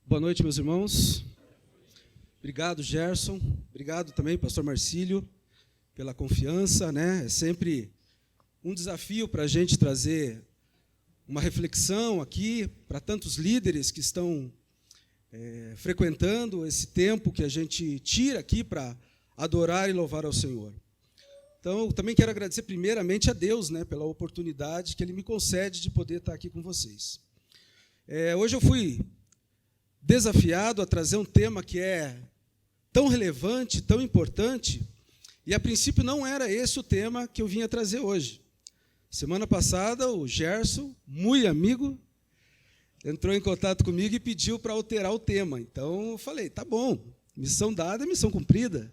Boa noite, meus irmãos. Obrigado, Gerson. Obrigado também, pastor Marcílio, pela confiança, né? É sempre um desafio para a gente trazer uma reflexão aqui para tantos líderes que estão frequentando esse tempo que a gente tira aqui para adorar e louvar ao Senhor. Então, eu também quero agradecer primeiramente a Deus, né, pela oportunidade que Ele me concede de poder estar aqui com vocês. Hoje eu fui desafiado a trazer um tema que é tão relevante, tão importante, e a princípio não era esse o tema que eu vinha trazer hoje. Semana passada, o Gerson, muito amigo, entrou em contato comigo e pediu para alterar o tema. Então, eu falei, tá bom, missão dada é missão cumprida.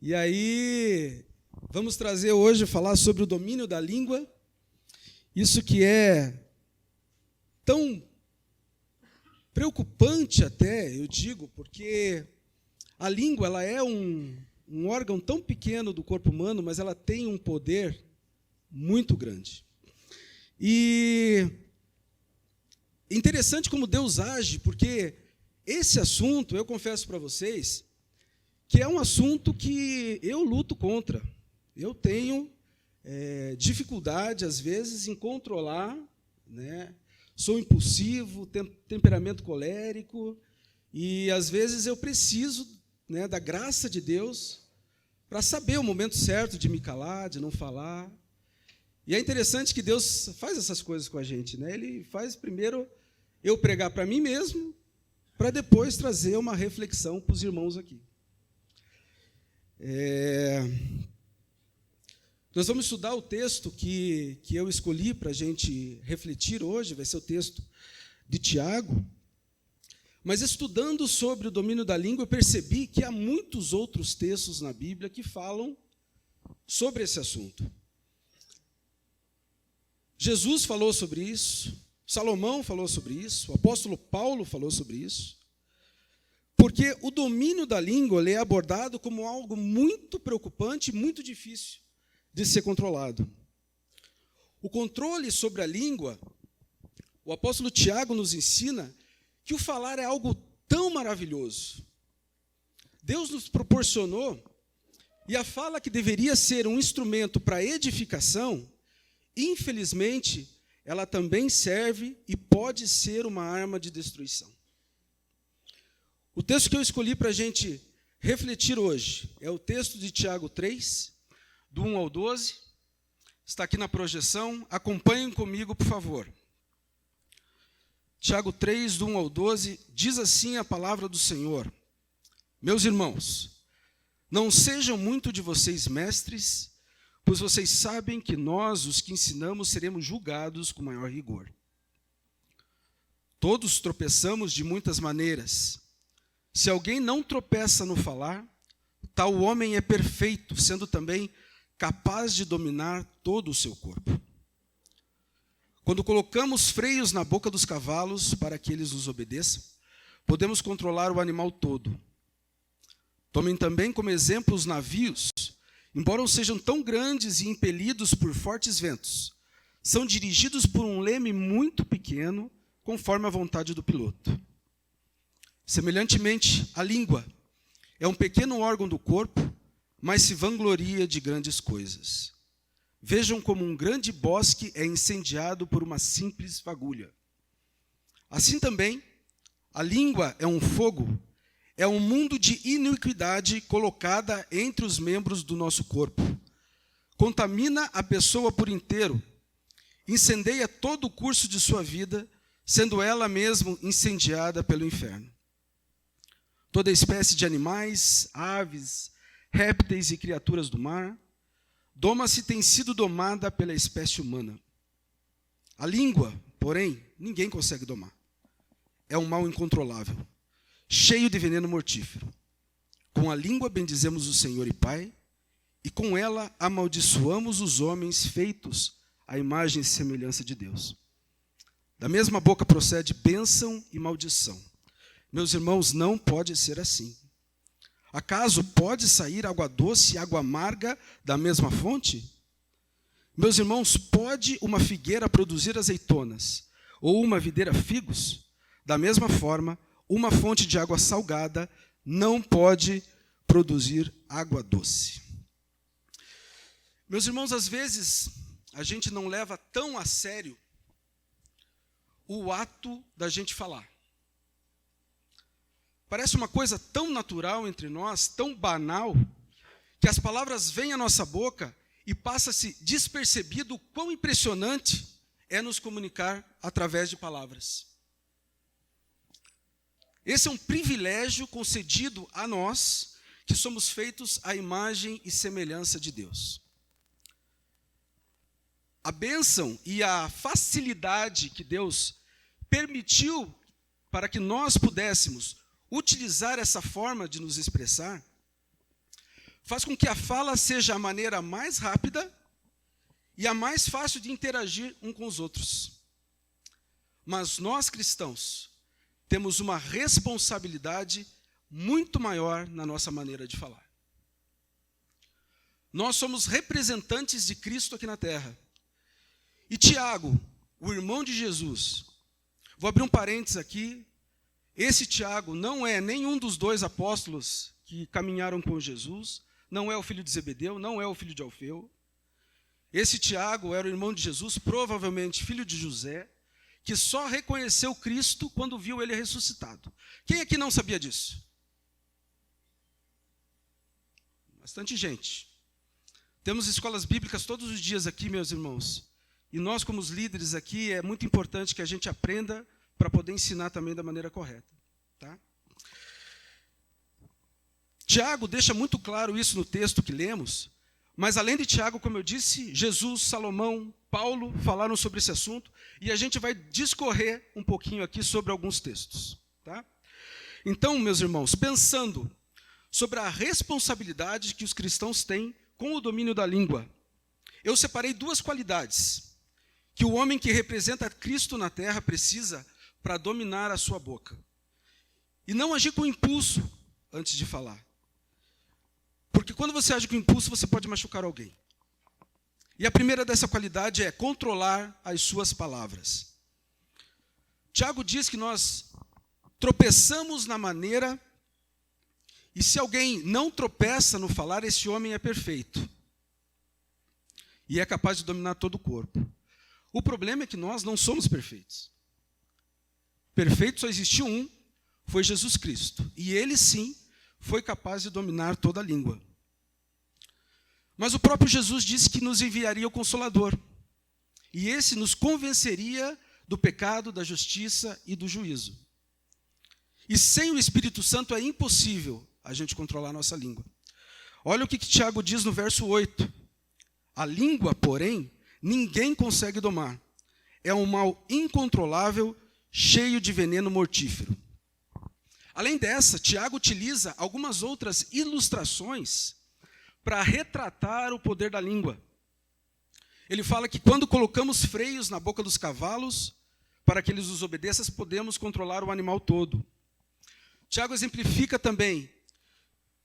E aí, vamos trazer hoje, falar sobre o domínio da língua, isso que é tão preocupante até, eu digo, porque a língua ela é um órgão tão pequeno do corpo humano, mas ela tem um poder muito grande. E interessante como Deus age, porque esse assunto, eu confesso para vocês, que é um assunto que eu luto contra. Eu tenho dificuldade, às vezes, em controlar, né? Sou impulsivo, tenho temperamento colérico, e, às vezes, eu preciso, né, da graça de Deus para saber o momento certo de me calar, de não falar. E é interessante que Deus faz essas coisas com a gente, né? Ele faz primeiro eu pregar para mim mesmo, para depois trazer uma reflexão para os irmãos aqui. Nós vamos estudar o texto que eu escolhi para a gente refletir hoje, vai ser o texto de Tiago. Mas estudando sobre o domínio da língua, eu percebi que há muitos outros textos na Bíblia que falam sobre esse assunto. Jesus falou sobre isso, Salomão falou sobre isso, o apóstolo Paulo falou sobre isso, porque o domínio da língua é abordado como algo muito preocupante e muito difícil de ser controlado. O controle sobre a língua, o apóstolo Tiago nos ensina que o falar é algo tão maravilhoso. Deus nos proporcionou, e a fala que deveria ser um instrumento para edificação, infelizmente, ela também serve e pode ser uma arma de destruição. O texto que eu escolhi para a gente refletir hoje é o texto de Tiago 3, do 1 ao 12, está aqui na projeção, acompanhem comigo, por favor. Tiago 3, do 1 ao 12, diz assim a palavra do Senhor: Meus irmãos, não sejam muito de vocês mestres, pois vocês sabem que nós, os que ensinamos, seremos julgados com maior rigor. Todos tropeçamos de muitas maneiras. Se alguém não tropeça no falar, tal homem é perfeito, sendo também capaz de dominar todo o seu corpo. Quando colocamos freios na boca dos cavalos para que eles nos obedeçam, podemos controlar o animal todo. Tomem também como exemplo os navios, embora sejam tão grandes e impelidos por fortes ventos, são dirigidos por um leme muito pequeno, conforme a vontade do piloto. Semelhantemente, a língua é um pequeno órgão do corpo, mas se vangloria de grandes coisas. Vejam como um grande bosque é incendiado por uma simples fagulha. Assim também, a língua é um fogo, é um mundo de iniquidade colocada entre os membros do nosso corpo. Contamina a pessoa por inteiro, incendeia todo o curso de sua vida, sendo ela mesma incendiada pelo inferno. Toda espécie de animais, aves, répteis e criaturas do mar, doma-se tem sido domada pela espécie humana. A língua, porém, ninguém consegue domar. É um mal incontrolável, cheio de veneno mortífero. Com a língua bendizemos o Senhor e Pai, e com ela amaldiçoamos os homens feitos à imagem e semelhança de Deus. Da mesma boca procede bênção e maldição. Meus irmãos, não pode ser assim. Acaso pode sair água doce e água amarga da mesma fonte? Meus irmãos, pode uma figueira produzir azeitonas, ou uma videira figos? Da mesma forma, uma fonte de água salgada não pode produzir água doce. Meus irmãos, às vezes a gente não leva tão a sério o ato da gente falar. Parece uma coisa tão natural entre nós, tão banal, que as palavras vêm à nossa boca e passa-se despercebido o quão impressionante é nos comunicar através de palavras. Esse é um privilégio concedido a nós, que somos feitos à imagem e semelhança de Deus. A bênção e a facilidade que Deus permitiu para que nós pudéssemos utilizar essa forma de nos expressar, faz com que a fala seja a maneira mais rápida e a mais fácil de interagir um com os outros. Mas nós, cristãos, temos uma responsabilidade muito maior na nossa maneira de falar. Nós somos representantes de Cristo aqui na terra. E Tiago, o irmão de Jesus, vou abrir um parênteses aqui, esse Tiago não é nenhum dos dois apóstolos que caminharam com Jesus, não é o filho de Zebedeu, não é o filho de Alfeu. Esse Tiago era o irmão de Jesus, provavelmente filho de José, que só reconheceu Cristo quando viu ele ressuscitado. Quem aqui não sabia disso? Bastante gente. Temos escolas bíblicas todos os dias aqui, meus irmãos. E nós, como os líderes aqui, é muito importante que a gente aprenda para poder ensinar também da maneira correta. Tá? Tiago deixa muito claro isso no texto que lemos, mas além de Tiago, como eu disse, Jesus, Salomão, Paulo falaram sobre esse assunto, e a gente vai discorrer um pouquinho aqui sobre alguns textos. Tá? Então, meus irmãos, pensando sobre a responsabilidade que os cristãos têm com o domínio da língua, eu separei duas qualidades que o homem que representa Cristo na terra precisa para dominar a sua boca. E não agir com impulso antes de falar. Porque quando você age com impulso, você pode machucar alguém. E a primeira dessa qualidade é controlar as suas palavras. Tiago diz que nós tropeçamos na maneira, e se alguém não tropeça no falar, esse homem é perfeito. E é capaz de dominar todo o corpo. O problema é que nós não somos perfeitos. Perfeito só existiu um, foi Jesus Cristo. E ele sim foi capaz de dominar toda a língua. Mas o próprio Jesus disse que nos enviaria o Consolador. E esse nos convenceria do pecado, da justiça e do juízo. E sem o Espírito Santo é impossível a gente controlar a nossa língua. Olha o que Tiago diz no verso 8. A língua, porém, ninguém consegue domar. É um mal incontrolável, cheio de veneno mortífero. Além dessa, Tiago utiliza algumas outras ilustrações para retratar o poder da língua. Ele fala que quando colocamos freios na boca dos cavalos, para que eles nos obedeçam, podemos controlar o animal todo. Tiago exemplifica também,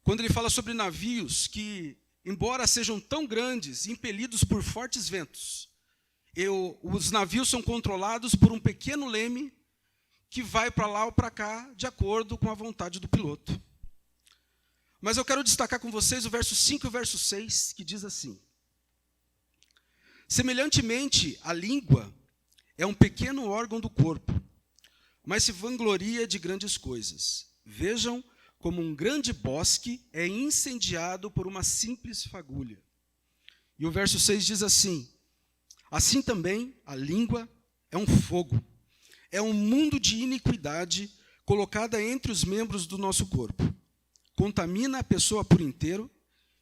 quando ele fala sobre navios que, embora sejam tão grandes, impelidos por fortes ventos, os navios são controlados por um pequeno leme que vai para lá ou para cá, de acordo com a vontade do piloto. Mas eu quero destacar com vocês o verso 5 e o verso 6, que diz assim: semelhantemente, a língua é um pequeno órgão do corpo, mas se vangloria de grandes coisas. Vejam como um grande bosque é incendiado por uma simples fagulha. E o verso 6 diz assim: assim também a língua é um fogo, é um mundo de iniquidade colocada entre os membros do nosso corpo. Contamina a pessoa por inteiro,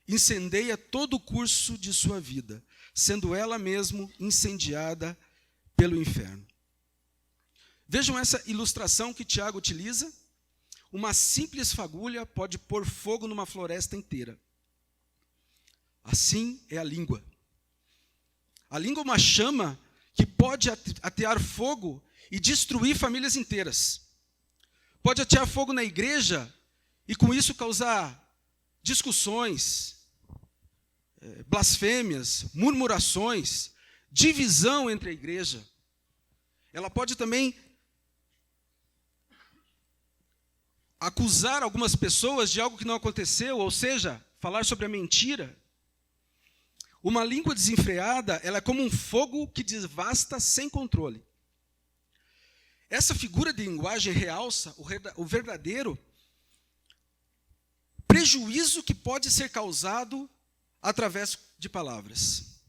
incendeia todo o curso de sua vida, sendo ela mesmo incendiada pelo inferno. Vejam essa ilustração que Tiago utiliza. Uma simples fagulha pode pôr fogo numa floresta inteira. Assim é a língua. A língua é uma chama que pode atear fogo e destruir famílias inteiras. Pode atear fogo na igreja e com isso causar discussões, blasfêmias, murmurações, divisão entre a igreja. Ela pode também acusar algumas pessoas de algo que não aconteceu, ou seja, falar sobre a mentira. Uma língua desenfreada, ela é como um fogo que devasta sem controle. Essa figura de linguagem realça o verdadeiro prejuízo que pode ser causado através de palavras.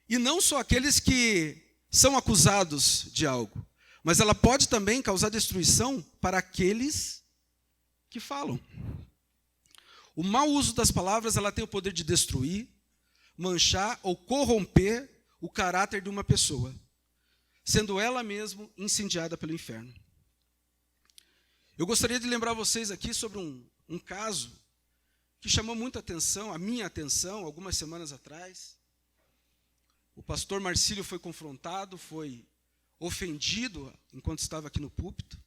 E não só aqueles que são acusados de algo, mas ela pode também causar destruição para aqueles que falam. O mau uso das palavras, ela tem o poder de destruir, manchar ou corromper o caráter de uma pessoa, sendo ela mesma incendiada pelo inferno. Eu gostaria de lembrar vocês aqui sobre um caso que chamou muita atenção, a minha atenção, algumas semanas atrás. O pastor Marcílio foi confrontado, foi ofendido enquanto estava aqui no púlpito.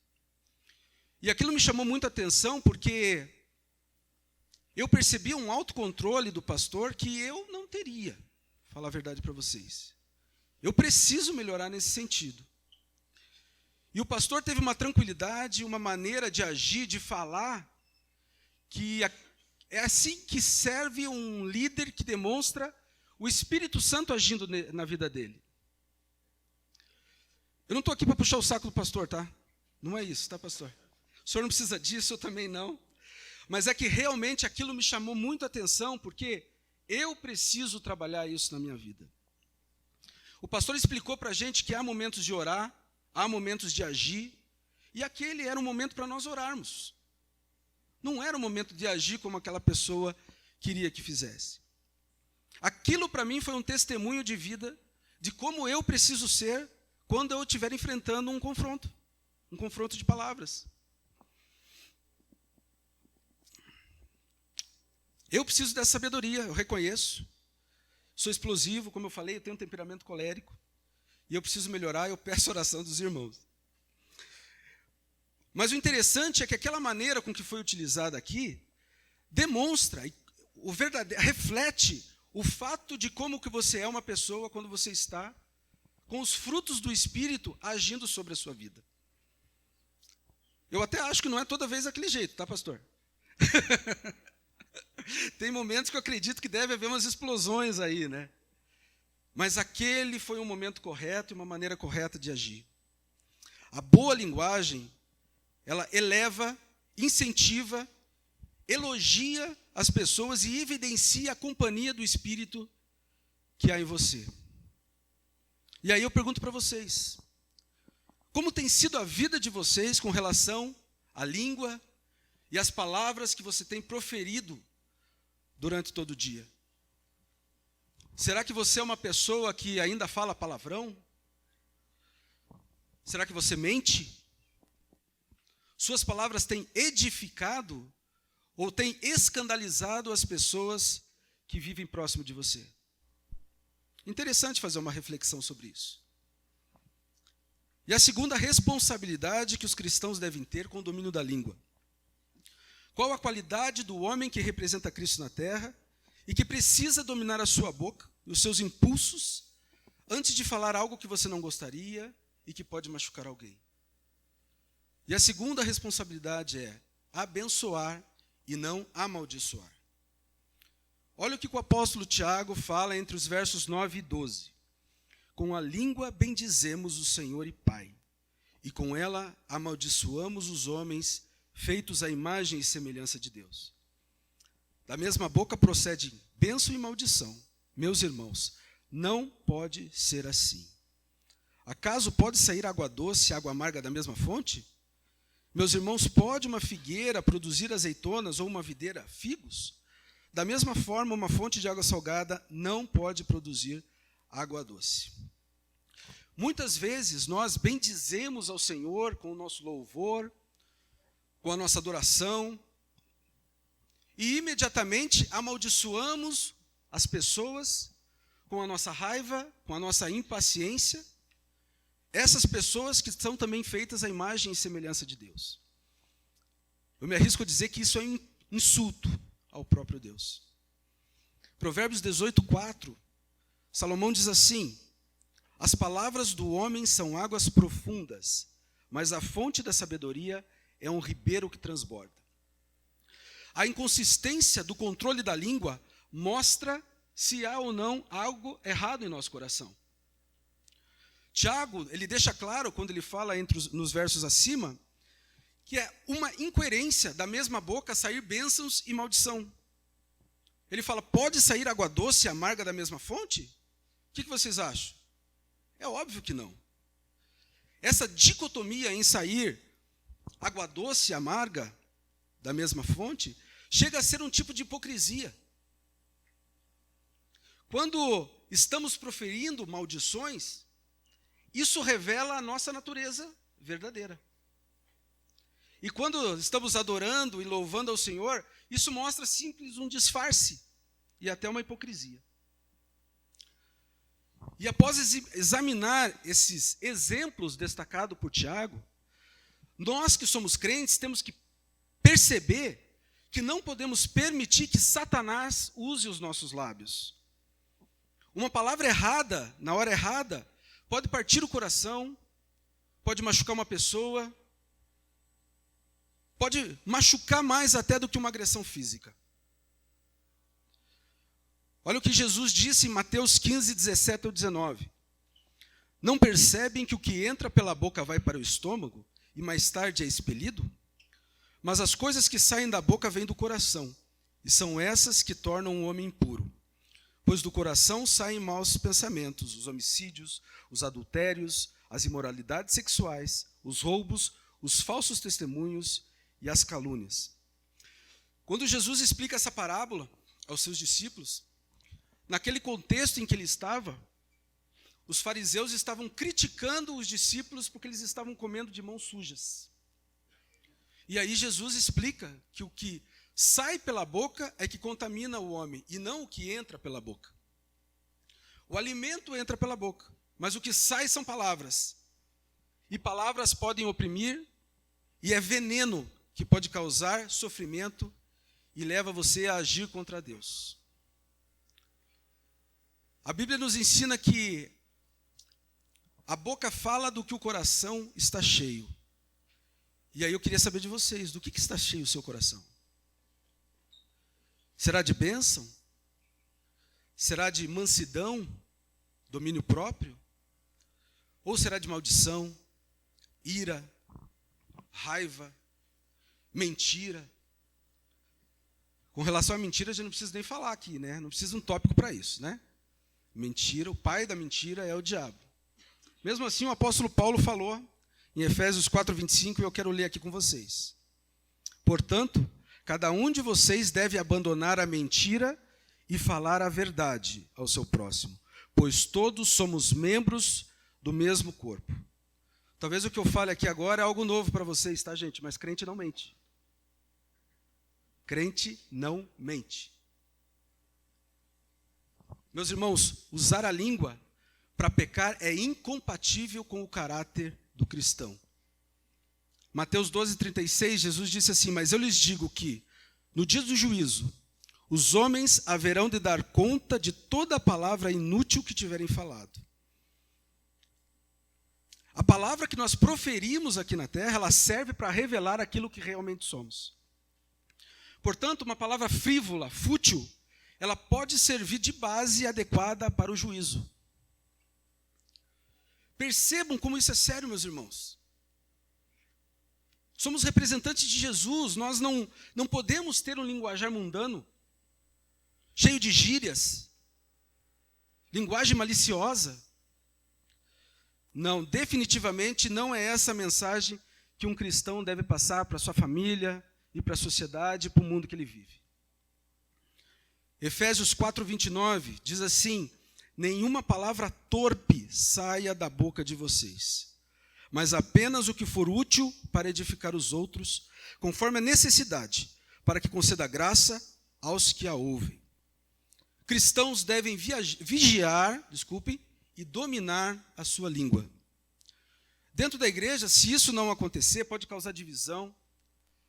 E aquilo me chamou muita atenção porque eu percebi um autocontrole do pastor que eu não teria, falar a verdade para vocês. Eu preciso melhorar nesse sentido. E o pastor teve uma tranquilidade, uma maneira de agir, de falar, que é assim que serve um líder que demonstra o Espírito Santo agindo na vida dele. Eu não estou aqui para puxar o saco do pastor, tá? Não é isso, tá, pastor? O senhor não precisa disso, eu também não. Mas é que realmente aquilo me chamou muito a atenção, porque eu preciso trabalhar isso na minha vida. O pastor explicou para a gente que há momentos de orar, há momentos de agir, e aquele era um momento para nós orarmos. Não era um momento de agir como aquela pessoa queria que fizesse. Aquilo para mim foi um testemunho de vida, de como eu preciso ser quando eu estiver enfrentando um confronto de palavras. Eu preciso dessa sabedoria, eu reconheço. Sou explosivo, como eu falei, eu tenho um temperamento colérico. E eu preciso melhorar, eu peço a oração dos irmãos. Mas o interessante é que aquela maneira com que foi utilizada aqui, demonstra, reflete o fato de como que você é uma pessoa quando você está com os frutos do Espírito agindo sobre a sua vida. Eu até acho que não é toda vez daquele jeito, tá, pastor? Tem momentos que eu acredito que deve haver umas explosões aí, né? Mas aquele foi um momento correto e uma maneira correta de agir. A boa linguagem, ela eleva, incentiva, elogia as pessoas e evidencia a companhia do Espírito que há em você. E aí eu pergunto para vocês, como tem sido a vida de vocês com relação à língua e às palavras que você tem proferido durante todo o dia? Será que você é uma pessoa que ainda fala palavrão? Será que você mente? Suas palavras têm edificado ou têm escandalizado as pessoas que vivem próximo de você? Interessante fazer uma reflexão sobre isso. E a segunda responsabilidade que os cristãos devem ter com o domínio da língua. Qual a qualidade do homem que representa Cristo na terra e que precisa dominar a sua boca e os seus impulsos antes de falar algo que você não gostaria e que pode machucar alguém? E a segunda responsabilidade é abençoar e não amaldiçoar. Olha o que o apóstolo Tiago fala entre os versos 9 e 12. Com a língua bendizemos o Senhor e Pai, e com ela amaldiçoamos os homens feitos à imagem e semelhança de Deus. Da mesma boca procede bênção e maldição. Meus irmãos, não pode ser assim. Acaso pode sair água doce e água amarga da mesma fonte? Meus irmãos, pode uma figueira produzir azeitonas ou uma videira figos? Da mesma forma, uma fonte de água salgada não pode produzir água doce. Muitas vezes nós bendizemos ao Senhor com o nosso louvor, com a nossa adoração, e imediatamente amaldiçoamos as pessoas com a nossa raiva, com a nossa impaciência, essas pessoas que são também feitas à imagem e semelhança de Deus. Eu me arrisco a dizer que isso é um insulto ao próprio Deus. Provérbios 18:4, Salomão diz assim: as palavras do homem são águas profundas, mas a fonte da sabedoria é um ribeiro que transborda. A inconsistência do controle da língua mostra se há ou não algo errado em nosso coração. Tiago, ele deixa claro, quando ele fala nos versos acima, que é uma incoerência da mesma boca sair bênçãos e maldição. Ele fala, pode sair água doce e amarga da mesma fonte? O que vocês acham? É óbvio que não. Essa dicotomia em sair água doce e amarga da mesma fonte chega a ser um tipo de hipocrisia. Quando estamos proferindo maldições, isso revela a nossa natureza verdadeira. E quando estamos adorando e louvando ao Senhor, isso mostra simples um disfarce e até uma hipocrisia. E após examinar esses exemplos destacados por Tiago, nós que somos crentes temos que perceber que não podemos permitir que Satanás use os nossos lábios. Uma palavra errada, na hora errada, pode partir o coração, pode machucar uma pessoa, pode machucar mais até do que uma agressão física. Olha o que Jesus disse em Mateus 15, 17 ao 19. Não percebem que o que entra pela boca vai para o estômago e mais tarde é expelido? Mas as coisas que saem da boca vêm do coração, e são essas que tornam o homem impuro. Pois do coração saem maus pensamentos, os homicídios, os adultérios, as imoralidades sexuais, os roubos, os falsos testemunhos e as calúnias. Quando Jesus explica essa parábola aos seus discípulos, naquele contexto em que ele estava, os fariseus estavam criticando os discípulos porque eles estavam comendo de mãos sujas. E aí Jesus explica que o que sai pela boca é que contamina o homem, e não o que entra pela boca. O alimento entra pela boca, mas o que sai são palavras. E palavras podem oprimir, e é veneno que pode causar sofrimento e leva você a agir contra Deus. A Bíblia nos ensina que a boca fala do que o coração está cheio. E aí eu queria saber de vocês, do que está cheio o seu coração? Será de bênção? Será de mansidão, domínio próprio? Ou será de maldição, ira, raiva, mentira? Com relação à mentira, a gente não precisa nem falar aqui, né? Não precisa de um tópico para isso, né? Mentira, o pai da mentira é o diabo. Mesmo assim, o apóstolo Paulo falou em Efésios 4:25, e eu quero ler aqui com vocês. Portanto, cada um de vocês deve abandonar a mentira e falar a verdade ao seu próximo, pois todos somos membros do mesmo corpo. Talvez o que eu fale aqui agora é algo novo para vocês, tá, gente? Mas crente não mente. Crente não mente. Meus irmãos, usar a língua para pecar é incompatível com o caráter do cristão. Mateus 12:36, Jesus disse assim, mas eu lhes digo que, no dia do juízo, os homens haverão de dar conta de toda a palavra inútil que tiverem falado. A palavra que nós proferimos aqui na terra, ela serve para revelar aquilo que realmente somos. Portanto, uma palavra frívola, fútil, ela pode servir de base adequada para o juízo. Percebam como isso é sério, meus irmãos. Somos representantes de Jesus, nós não podemos ter um linguajar mundano, cheio de gírias, linguagem maliciosa. Não, definitivamente não é essa a mensagem que um cristão deve passar para a sua família e para a sociedade e para o mundo que ele vive. Efésios 4:29 diz assim, nenhuma palavra torpe saia da boca de vocês, mas apenas o que for útil para edificar os outros, conforme a necessidade, para que conceda graça aos que a ouvem. Cristãos devem vigiar e dominar a sua língua. Dentro da igreja, se isso não acontecer, pode causar divisão,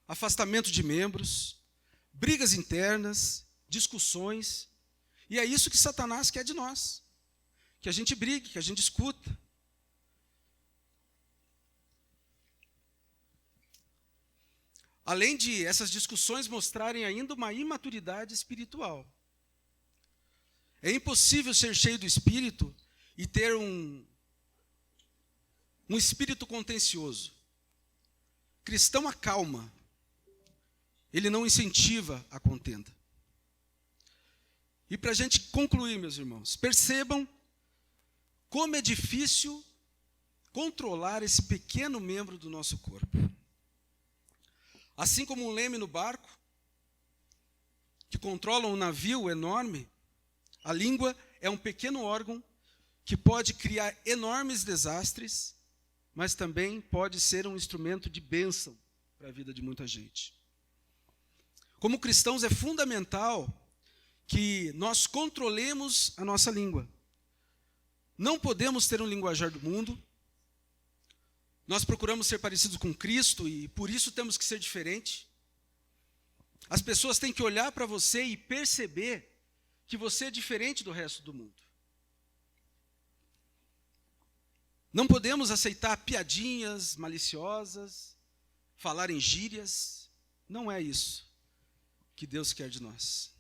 afastamento de membros, brigas internas, discussões, e é isso que Satanás quer de nós, que a gente brigue, que a gente discuta. Além de essas discussões mostrarem ainda uma imaturidade espiritual. É impossível ser cheio do Espírito e ter um espírito contencioso. Cristão acalma. Ele não incentiva a contenda. E para a gente concluir, meus irmãos, percebam como é difícil controlar esse pequeno membro do nosso corpo. Assim como um leme no barco, que controla um navio enorme, a língua é um pequeno órgão que pode criar enormes desastres, mas também pode ser um instrumento de bênção para a vida de muita gente. Como cristãos, é fundamental que nós controlemos a nossa língua. Não podemos ter um linguajar do mundo. Nós procuramos ser parecidos com Cristo e por isso temos que ser diferente. As pessoas têm que olhar para você e perceber que você é diferente do resto do mundo. Não podemos aceitar piadinhas maliciosas, falar em gírias. Não é isso que Deus quer de nós.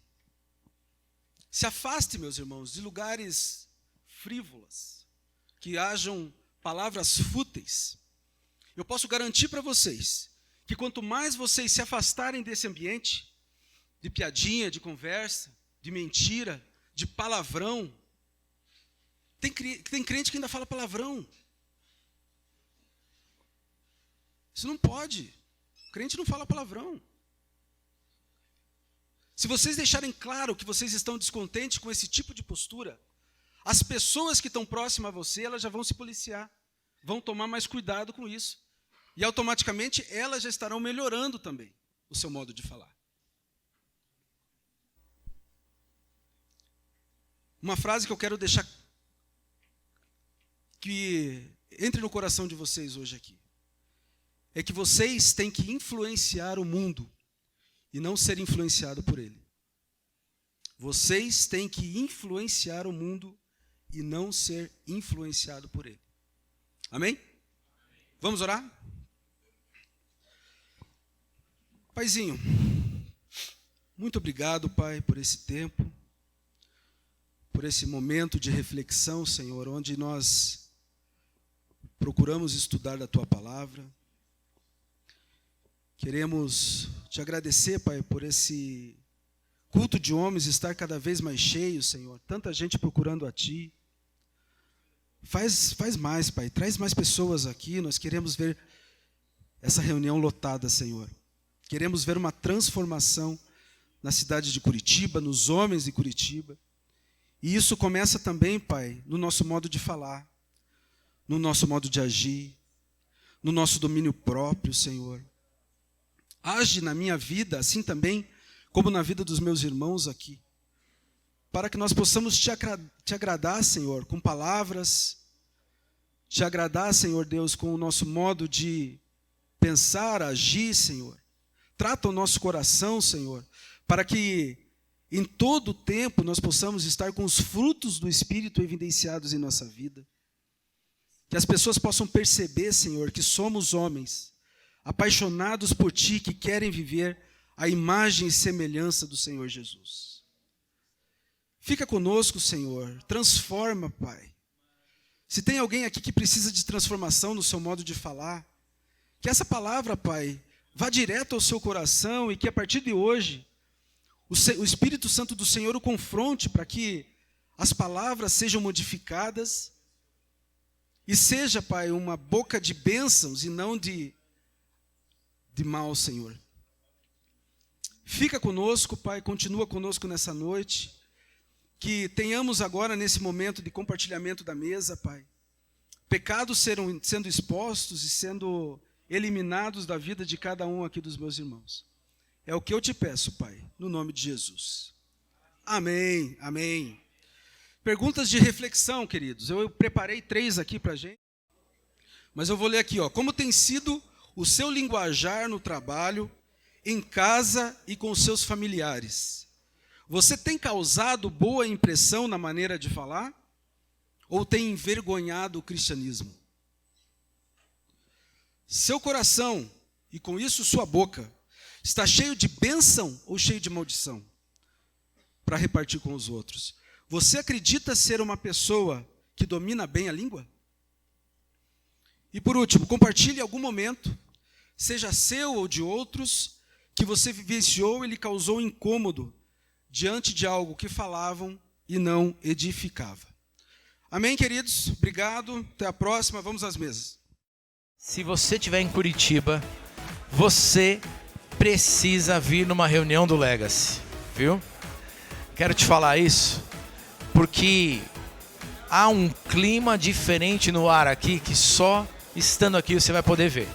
Se afaste, meus irmãos, de lugares frívolas, que hajam palavras fúteis. Eu posso garantir para vocês que quanto mais vocês se afastarem desse ambiente, de piadinha, de conversa, de mentira, de palavrão, tem crente que ainda fala palavrão. Isso não pode. O crente não fala palavrão. Se vocês deixarem claro que vocês estão descontentes com esse tipo de postura, as pessoas que estão próximas a você, elas já vão se policiar, vão tomar mais cuidado com isso. E automaticamente elas já estarão melhorando também o seu modo de falar. Uma frase que eu quero deixar que entre no coração de vocês hoje aqui. É que vocês têm que influenciar o mundo e não ser influenciado por ele. Vocês têm que influenciar o mundo e não ser influenciado por ele. Amém? Vamos orar? Paizinho, muito obrigado, Pai, por esse tempo, por esse momento de reflexão, Senhor, onde nós procuramos estudar da Tua palavra. Queremos te agradecer, Pai, por esse culto de homens estar cada vez mais cheio, Senhor. Tanta gente procurando a Ti. Faz mais, Pai. Traz mais pessoas aqui. Nós queremos ver essa reunião lotada, Senhor. Queremos ver uma transformação na cidade de Curitiba, nos homens de Curitiba. E isso começa também, Pai, no nosso modo de falar, no nosso modo de agir, no nosso domínio próprio, Senhor. Age na minha vida, assim também como na vida dos meus irmãos aqui, para que nós possamos te agradar, Senhor, com palavras, te agradar, Senhor Deus, com o nosso modo de pensar, agir, Senhor. Trata o nosso coração, Senhor, para que em todo o tempo nós possamos estar com os frutos do Espírito evidenciados em nossa vida. Que as pessoas possam perceber, Senhor, que somos homens apaixonados por Ti, que querem viver a imagem e semelhança do Senhor Jesus. Fica conosco, Senhor, transforma, Pai. Se tem alguém aqui que precisa de transformação no seu modo de falar, que essa palavra, Pai, vá direto ao seu coração e que a partir de hoje o Espírito Santo do Senhor o confronte para que as palavras sejam modificadas e seja, Pai, uma boca de bênçãos e não de mal, Senhor. Fica conosco, Pai, continua conosco nessa noite, que tenhamos agora nesse momento de compartilhamento da mesa, Pai, pecados sendo expostos e sendo eliminados da vida de cada um aqui dos meus irmãos. É o que eu te peço, Pai, no nome de Jesus. Amém, amém. Perguntas de reflexão, queridos. Eu preparei 3 aqui para a gente, mas eu vou ler aqui, ó. Como tem sido o seu linguajar no trabalho, em casa e com seus familiares? Você tem causado boa impressão na maneira de falar? Ou tem envergonhado o cristianismo? Seu coração, e com isso sua boca, Está cheio de bênção ou cheio de maldição para repartir com os outros? Você acredita ser uma pessoa que domina bem a língua? E por último, compartilhe algum momento, seja seu ou de outros, que você vivenciou e lhe causou incômodo diante de algo que falavam e não edificava. Amém, queridos? Obrigado. Até a próxima. Vamos às mesas. Se você estiver em Curitiba, você precisa vir numa reunião do Legacy, viu? Quero te falar isso porque há um clima diferente no ar aqui que só estando aqui você vai poder ver.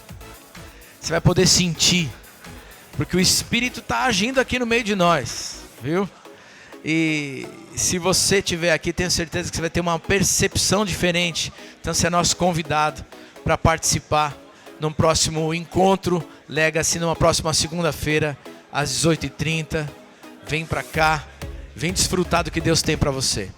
Você vai poder sentir, porque o Espírito está agindo aqui no meio de nós, viu? E se você estiver aqui, tenho certeza que você vai ter uma percepção diferente. Então você é nosso convidado para participar num próximo encontro Legacy, numa próxima segunda-feira, às 18h30. Vem para cá, vem desfrutar do que Deus tem para você.